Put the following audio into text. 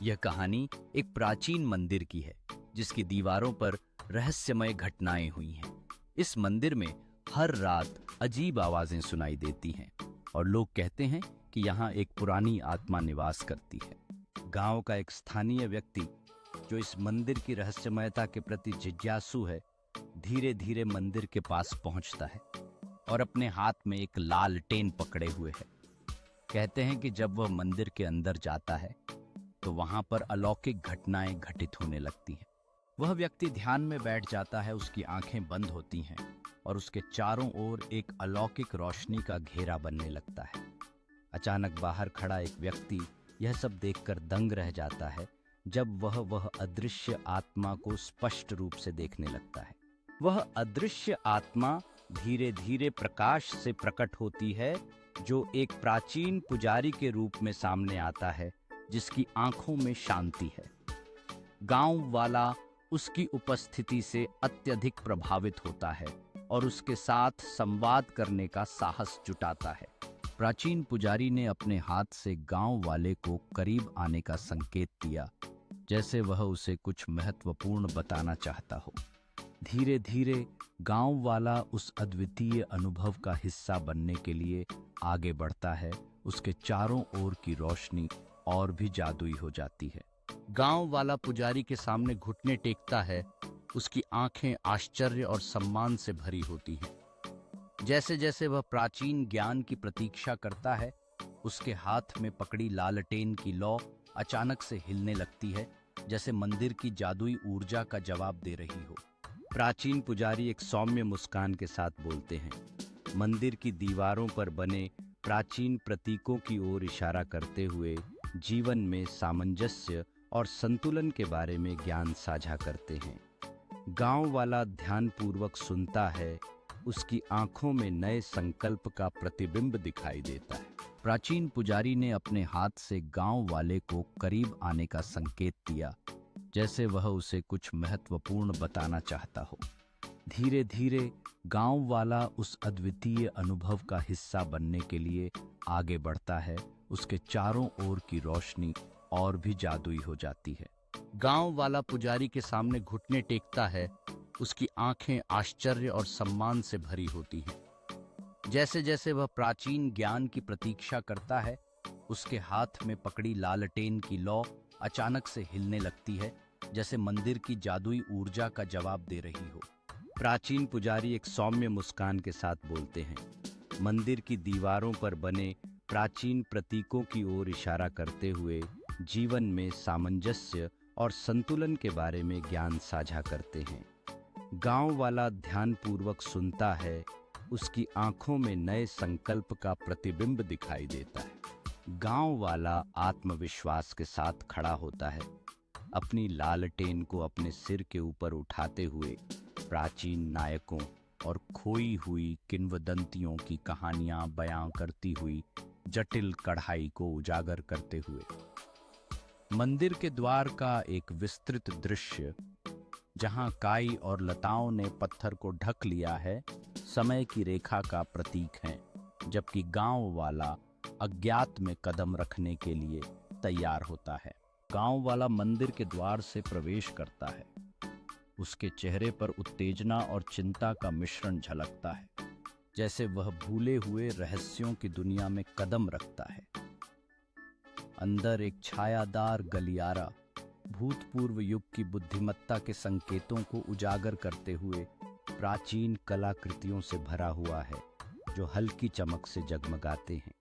यह कहानी एक प्राचीन मंदिर की है जिसकी दीवारों पर रहस्यमय घटनाएं हुई हैं। इस मंदिर में हर रात अजीब आवाजें सुनाई देती हैं और लोग कहते हैं कि यहाँ एक पुरानी आत्मा निवास करती है। गांव का एक स्थानीय व्यक्ति जो इस मंदिर की रहस्यमयता के प्रति जिज्ञासु है, धीरे धीरे मंदिर के पास पहुंचता है और अपने हाथ में एक लालटेन पकड़े हुए है। कहते हैं कि जब वह मंदिर के अंदर जाता है तो वहां पर अलौकिक घटनाएं घटित होने लगती हैं। वह व्यक्ति ध्यान में बैठ जाता है, उसकी आंखें बंद होती हैं और उसके चारों ओर एक अलौकिक रोशनी का घेरा बनने लगता है। अचानक बाहर खड़ा एक व्यक्ति यह सब देखकर दंग रह जाता है जब वह अदृश्य आत्मा को स्पष्ट रूप से देखने लगता है। वह अदृश्य आत्मा धीरे धीरे प्रकाश से प्रकट होती है, जो एक प्राचीन पुजारी के रूप में सामने आता है जिसकी आंखों में शांति है। गांव वाला उसकी उपस्थिति से अत्यधिक प्रभावित होता है और उसके साथ संवाद करने का साहस जुटाता है। प्राचीन पुजारी ने अपने हाथ से गांव वाले को करीब आने का संकेत दिया, जैसे वह उसे कुछ महत्वपूर्ण बताना चाहता हो। धीरे धीरे गांव वाला उस अद्वितीय अनुभव का हिस्सा बनने के लिए आगे बढ़ता है। उसके चारों ओर की रोशनी और भी जादुई हो जाती है। गांव वाला पुजारी के सामने घुटने टेकता है, उसकी आंखें आश्चर्य और सम्मान से भरी होती हैं। जैसे जैसे वह प्राचीन ज्ञान की प्रतीक्षा करता है, उसके हाथ में पकड़ी लालटेन की लौ अचानक से हिलने लगती है, जैसे मंदिर की जादुई ऊर्जा का जवाब दे रही हो। प्राचीन पुजारी एक सौम्य मुस्कान के साथ बोलते हैं, मंदिर की दीवारों पर बने प्राचीन प्रतीकों की ओर इशारा करते हुए जीवन में सामंजस्य और संतुलन के बारे में ज्ञान साझा करते हैं। गांव वाला ध्यानपूर्वक सुनता है, उसकी आंखों में नए संकल्प का प्रतिबिंब दिखाई देता है। प्राचीन पुजारी ने अपने हाथ से गांव वाले को करीब आने का संकेत दिया, जैसे वह उसे कुछ महत्वपूर्ण बताना चाहता हो। धीरे धीरे गांव वाला उस अद्वितीय अनुभव का हिस्सा बनने के लिए आगे बढ़ता है। उसके चारों ओर की रोशनी और भी जादुई हो जाती है। गांव वाला पुजारी के सामने घुटने टेकता है, उसकी आंखें आश्चर्य और सम्मान से भरी होती हैं। जैसे जैसे वह प्राचीन ज्ञान की प्रतीक्षा करता है, उसके हाथ में पकड़ी लालटेन की लौ अचानक से हिलने लगती है, जैसे मंदिर की जादुई ऊर्जा का जवाब दे रही हो। प्राचीन पुजारी एक सौम्य मुस्कान के साथ बोलते हैं, मंदिर की दीवारों पर बने प्राचीन प्रतीकों की ओर इशारा करते हुए जीवन में सामंजस्य और संतुलन के बारे में ज्ञान साझा करते हैं। गांव वाला ध्यानपूर्वक सुनता है, उसकी आंखों में नए संकल्प का प्रतिबिंब दिखाई देता है। गांव वाला आत्मविश्वास के साथ खड़ा होता है, अपनी लालटेन को अपने सिर के ऊपर उठाते हुए प्राचीन नायकों और खोई हुई किंवदंतियों की कहानियां बयां करती हुई जटिल कढ़ाई को उजागर करते हुए। मंदिर के द्वार का एक विस्तृत दृश्य, जहां काई और लताओं ने पत्थर को ढक लिया है, समय की रेखा का प्रतीक है, जबकि गांव वाला अज्ञात में कदम रखने के लिए तैयार होता है। गांव वाला मंदिर के द्वार से प्रवेश करता है, उसके चेहरे पर उत्तेजना और चिंता का मिश्रण झलकता है, जैसे वह भूले हुए रहस्यों की दुनिया में कदम रखता है। अंदर एक छायादार गलियारा भूतपूर्व युग की बुद्धिमत्ता के संकेतों को उजागर करते हुए प्राचीन कलाकृतियों से भरा हुआ है, जो हल्की चमक से जगमगाते हैं।